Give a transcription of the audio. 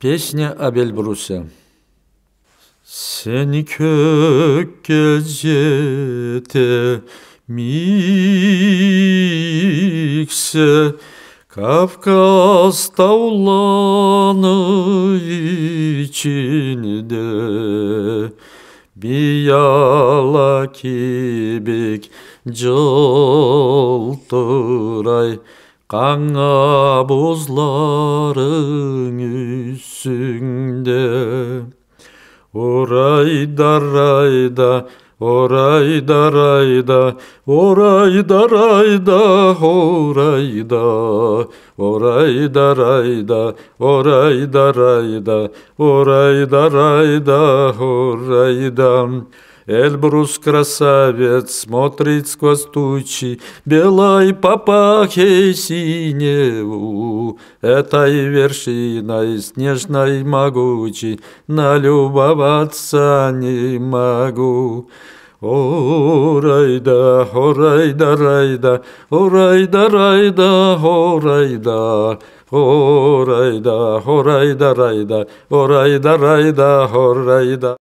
Песня об Эльбрусе. Seni kök gecede mikse Kafkas dağları içinde bir yala kibik cıltıray Qana buzların üstünde Orayda rayda, orayda rayda, orayda rayda, orayda, orayda rayda, orayda rayda, orayda rayda, orayda. Эльбрус красавец смотрит сквозь тучи, белой папахой синеву. Этой вершиной снежной могучей налюбоваться не могу. Орайда, орайда, райда, орайда, райда, орайда, орайда, орайда, райда, орайда, райда, орайда.